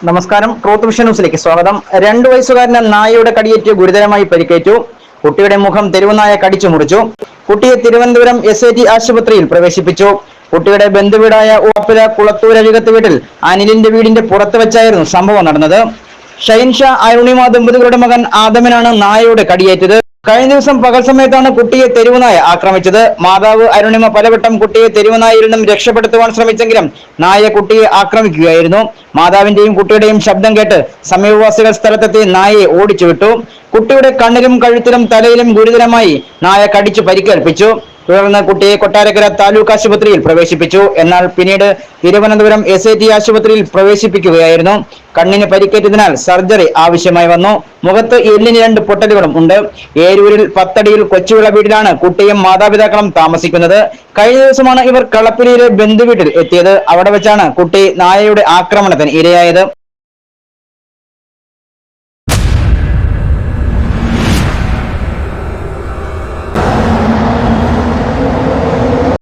നമസ്കാരം. Truth vision ന്യൂസിലേക്ക് സ്വാഗതം. 2 വയസ്സുകാരന് നായയുടെ കടിയേറ്റ് ഗുരുതരമായി പരിക്കേറ്റു. കുട്ടിയുടെ മുഖം തെരുവുനായ കടിച്ചു മുറിച്ചു. കുട്ടിയെ തിരുവനന്തപുരം SAT ആശുപത്രിയിൽ പ്രവേശിപ്പിച്ചു. കുട്ടിയുടെ ബന്ധുവീടായ ഉളപ്പില കുളത്തൂരരികത്ത് വീട്ടിൽ അനിലിന്റെ വീടിന്റെ പുറത്ത് വെച്ചായിരുന്നു സംഭവം നടന്നത്. ഷൈൻഷാ അരുണിമ ദമ്പതികളുടെ മകൻ ആദമിനാണ് നായയുടെ കടിയേറ്റത്. കഴിഞ്ഞ ദിവസം പകൽ സമയത്താണ് കുട്ടിയെ തെരുവുനായ ആക്രമിച്ചത്. മാതാവ് അരുണിമ പലവട്ടം കുട്ടിയെ തെരുവുനായയിൽ നിന്നും രക്ഷപ്പെടുത്തുവാൻ ശ്രമിച്ചെങ്കിലും നായ കുട്ടിയെ ആക്രമിക്കുകയായിരുന്നു. മാതാവിന്റെയും കുട്ടിയുടെയും ശബ്ദം കേട്ട് സമീപവാസികൾ സ്ഥലത്തെത്തി നായയെ ഓടിച്ചു വിട്ടു. കുട്ടിയുടെ കണ്ണിലും കഴുത്തിലും തലയിലും ഗുരുതരമായി നായ കടിച്ചു പരിക്കേൽപ്പിച്ചു. തുടർന്ന് കുട്ടിയെ കൊട്ടാരക്കര താലൂക്ക് ആശുപത്രിയിൽ പ്രവേശിപ്പിച്ചു. എന്നാൽ പിന്നീട് തിരുവനന്തപുരം SAT ആശുപത്രിയിൽ പ്രവേശിപ്പിക്കുകയായിരുന്നു. കണ്ണിന് പരിക്കേറ്റതിനാൽ സർജറി ആവശ്യമായി വന്നു. മുഖത്ത് എല്ലിന് 2 പൊട്ടലുകളും ഉണ്ട്. ഏരൂരിൽ 10 അടിയിൽ കൊച്ചുവിള വീട്ടിലാണ് കുട്ടിയും മാതാപിതാക്കളും താമസിക്കുന്നത്. കഴിഞ്ഞ ദിവസമാണ് ഇവർ കളപ്പിലിയിലെ ബന്ധുവീട്ടിൽ എത്തിയത്. അവിടെ വെച്ചാണ് കുട്ടി നായയുടെ ആക്രമണത്തിന് ഇരയായത്.